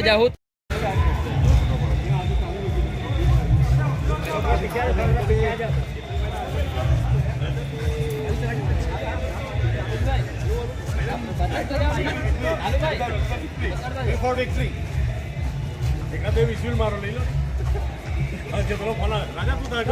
આગળ જાઓ. એકાદ વિશ્વ મારો લઈ લો. જે પેલો ફોન રાજા તું થાય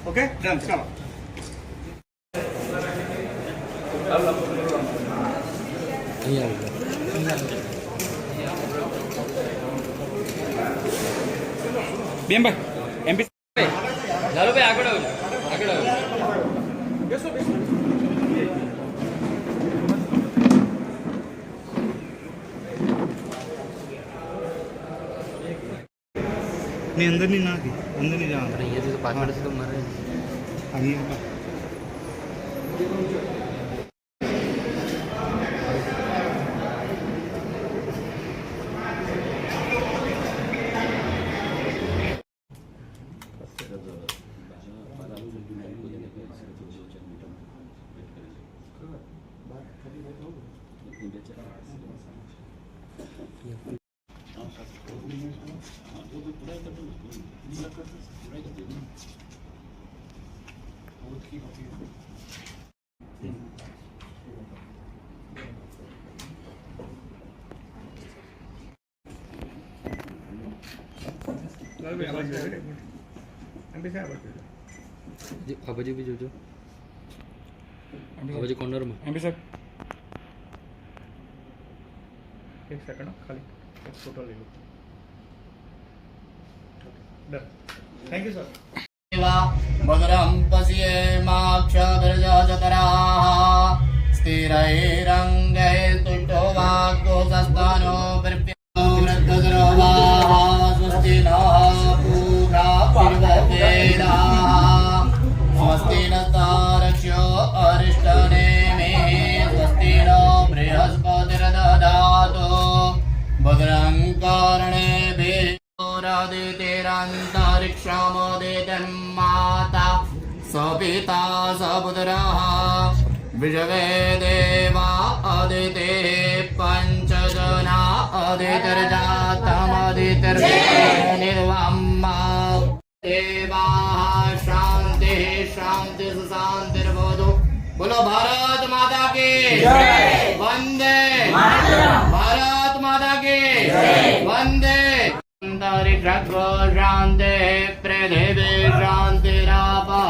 ઓકે ડન ચાલો. બેનભાઈ એમપી લાલુભાઈ આગળ આવજો, આગળ આવજો. બેસો બેસો. नहीं अंदर नहीं ना थी, अंदर नहीं जाना ये तो पाछળ से तो मारे आगे આ બાજુ બી જોજો, આ બાજુ કોર્નરમાં. એમપી સાહેબ એક સેકન્ડ ખાલી એક ફોટો લઈ લો. ડન. Thank you sir. भद्रं पश्येमाक्षभिर्यजतराः स्थिरैरङ्गैस्तुष्टो वाग्गोसस्तनो वृद्धसर्वाः स्वस्ति नः पूषा पूर्ववेदाः स्वस्ति नस्तारक्ष्यो अरिष्टनेमिः स्वस्ति नो बृहस्पतिर्दधातु भद्रं कर्णेभिः रादितेरन्तरिक्षमुदितं माता सपिता सपुत्रः विजवे देवा अदिते पञ्चजना अदितिर्जातमदितिर्निर्वम्मा देवाः शान्तिः शान्तिः शान्तिर्भवतु. बोलो भारत माता की जय. वंदे भारत माता की जय. वंदे. शांति पृथिवी शांतिरापः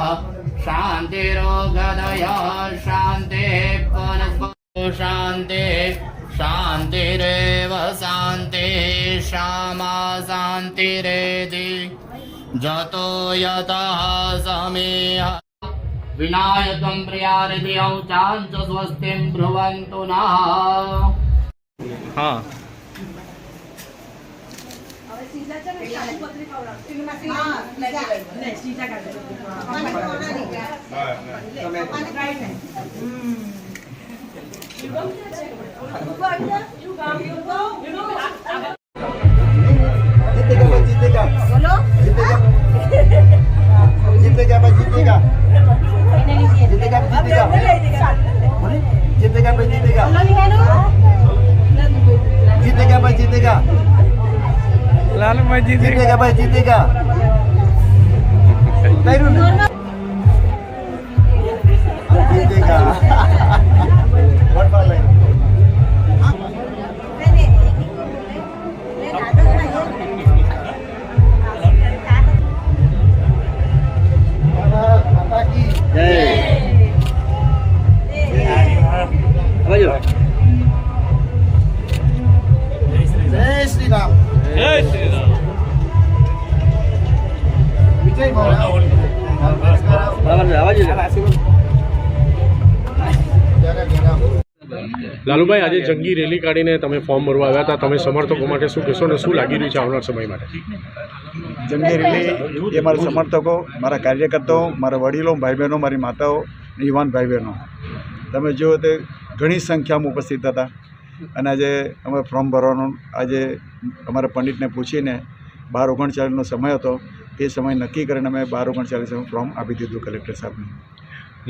शांतिरोगदयः शांति वनस्पतिः शांति शांतिरेव शांति क्षमा शांतिरेधि जतो यतः समेह विनायकं प्रियारिधिं चाञ्च स्वस्तिं ब्रुवन्तु नः. हाँ जीतेगा बोलो जीतेगा भाई जीतेगा जीतेगा जीतेगा भाई जीतेगा जीतेगा भाई जीतेगा लालू भाई जीतेगा भाई जीतेगा जीतेगा व्हाट फॉर लाइन माता की जय. जय श्री राम. जय श्री राम. विजय बोला. બરાબર છે, આવાજ છે. जरा લાલુભાઈ, આજે જંગી રેલી કાઢીને તમે ફોર્મ ભરવા આવ્યા હતા, તમે સમર્થકો માટે શું કહેશો અને શું લાગી રહ્યું છે આવનાર સમય માટે? જંગી રેલી એ મારા સમર્થકો, મારા કાર્યકર્તાઓ, મારા વડીલો, ભાઈ બહેનો, મારી માતાઓ, યુવાન ભાઈ બહેનો, તમે જુઓ તે ઘણી સંખ્યામાં ઉપસ્થિત હતા. અને આજે અમે ફોર્મ ભરવાનું આજે અમારા પંડિતને પૂછીને 12:39નો સમય હતો, એ સમય નક્કી કરીને અમે 12:39 ફોર્મ આપી દીધું કલેક્ટર સાહેબને.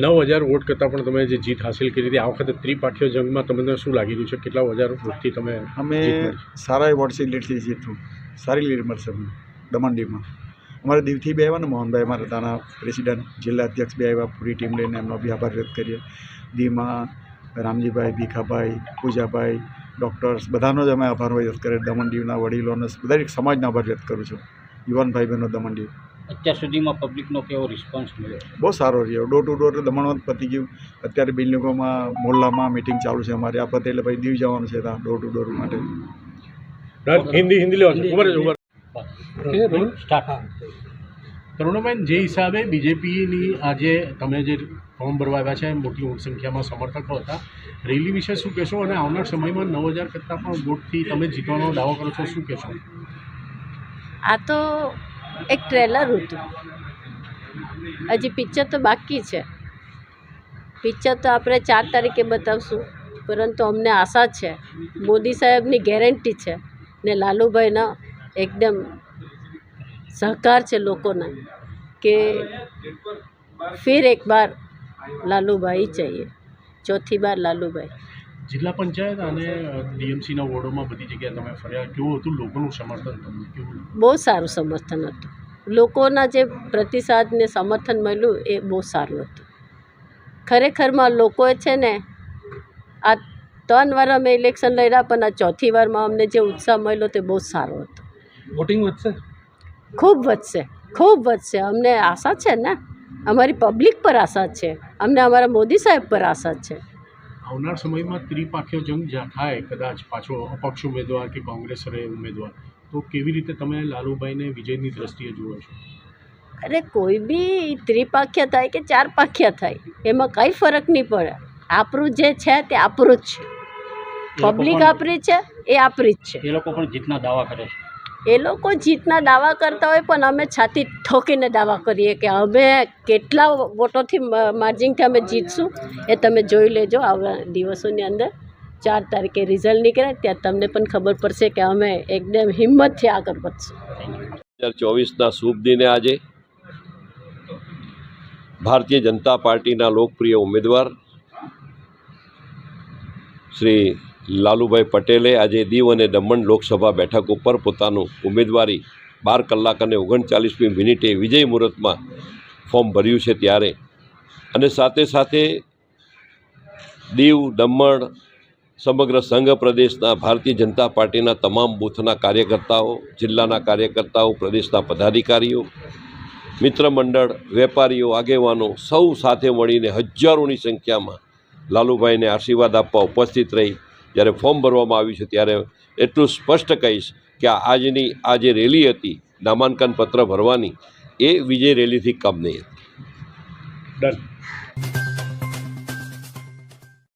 9,000 વોટ કરતાં પણ તમે જે જીત હાંસિલ કરી હતી, આ વખતે ત્રિપાખીય જંગમાં તમને શું લાગી રહ્યું છે? કેટલા હજાર વોટથી તમે અમે સારા વોટથી લીડથી જીતશું, સારી લીડ મળશે અમને દમણ-દીવમાં. અમારે દીવથી બી આવ્યા ને મોહનભાઈ, અમારા ત્યાંના પ્રેસિડેન્ટ, જિલ્લા અધ્યક્ષ બી આવ્યા, પૂરી ટીમ લઈને એમનો બી આભાર વ્યક્ત કરીએ. દીવમાં રામજીભાઈ, ભીખાભાઈ, પૂજાભાઈ, ડૉક્ટર્સ, બધાનો જ અમે આભાર વ્યક્ત કરીએ. દમણ દીવના વડીલોનો, દરેક સમાજનો આભાર વ્યક્ત કરું છું. યુવાન ભાઈ બહેનો દમણ દીવ. અત્યાર સુધીમાં પબ્લિકનો કેવો રિસ્પોન્સ મળ્યો? બહુ સારો રહ્યો. ડોર ટુ ડોર દમણમાં પતી ગયું. અત્યારે બિલ્ડિંગોમાં, મોહલ્લામાં મિટિંગ ચાલુ છે અમારે. આ પતે એટલે ભાઈ દીવ જવાનું છે ત્યાં ડોર ટુ ડોર માટે. હિન્દી લેવાનું ઉભર સ્ટાર્ટ. કરુણાબેન, જે હિસાબે બીજેપીની આજે તમે જે ફોર્મ ભરવા આવ્યા છે, મોટી સંખ્યામાં સમર્થકો હતા, રેલી વિશે શું કહેશો? અને આવનાર સમયમાં 9,000 કરતાં પણ વોટથી તમે જીતવાનો દાવો કરો છો, શું કહેશો? આ તો એક ટ્રેલર હતું, હજી પિક્ચર તો બાકી છે. પિક્ચર તો આપણે 4 તારીખે બતાવશું, પરંતુ અમને આશા છે, મોદી સાહેબની ગેરંટી છે ને લાલુભાઈનો એકદમ સહકાર છે લોકોના કે ફિર એક બાર લાલુભાઈ चाहिए, ચોથી બાર લાલુભાઈ. જિલ્લા પંચાયત અને ડીએમસીના વોર્ડોમાં બધી જગ્યાએ તમે ફર્યા, કેવું હતું લોકોનું સમર્થન તમને? કેવું? બહુ સારું સમર્થન હતું. લોકોના જે પ્રતિસાદ ને સમર્થન મળ્યું એ બહુ સારું હતું. ખરેખરમાં લોકોએ છે ને આ 3 વાર અમે ઇલેક્શન લડ્યા, પણ આ ચોથી વારમાં અમને જે ઉત્સાહ મળ્યો તે બહુ સારો હતો. વોટિંગ વધશે? ખૂબ વધશે, ખૂબ વધશે. અમને આશા છે ને, અમારી પબ્લિક પર આશા છે, અમને અમારા મોદી સાહેબ પર આશા છે. આવનાર સમયમાં ત્રિપાખીય જંગ જ્યાં થાય, કદાચ પાછો અપક્ષ ઉમેદવાર કે કોંગ્રેસ રહે ઉમેદવાર, તો કેવી રીતે તમે લાલુભાઈને વિજયની દ્રષ્ટિએ જુઓ છો? અરે કોઈ બી ત્રિપાખ્યા થાય કે 4 પાખ્યા થાય, એમાં કંઈ ફરક નહીં પડે. આપણું જે છે તે આપણું જ છે, પબ્લિક આપણી છે, એ આપણી જ છે. એ લોકો પણ જીતના દાવા કરે છે. એ લોકો જીતના દાવા કરતા હોય, પણ અમે છાતી ઠોકીને દાવા કરીએ કે અમે કેટલા વોટોથી માર્જિનથી અમે જીતશું. એ તમે જોઈ લેજો આવનાર દિવસોની અંદર. 4 તારીખે રિઝલ્ટ નીકળે ત્યાં તમને પણ ખબર પડશે કે અમે એકદમ હિંમતથી આગળ વધશું. 2024ના શુભ દિને આજે ભારતીય જનતા પાર્ટીના લોકપ્રિય ઉમેદવાર શ્રી લાલુભાઈ પટેલે આજે દીવ અને દમણ લોકસભા બેઠક ઉપર પોતાનું ઉમેદવારી 12 કલાક અને 39મી મિનિટે વિજય મુહૂર્તમાં ફોર્મ ભર્યું છે. ત્યારે અને સાથે સાથે દીવ, દમણ, સમગ્ર સંઘ પ્રદેશના ભારતીય જનતા પાર્ટીના તમામ બૂથના કાર્યકર્તાઓ, જિલ્લાના કાર્યકર્તાઓ, પ્રદેશના પદાધિકારીઓ, મિત્ર મંડળ, વેપારીઓ, આગેવાનો સૌ સાથે મળીને હજારોની સંખ્યામાં લાલુભાઈને આશીર્વાદ આપવા ઉપસ્થિત રહી. જ્યારે ફોર્મ ભરવામાં આવ્યું છે ત્યારે એટલું સ્પષ્ટ કહીશ કે આજની આ જે રેલી હતી નામાંકન પત્ર ભરવાની, એ વિજય રેલીથી કમ નહીં હતી. ડન.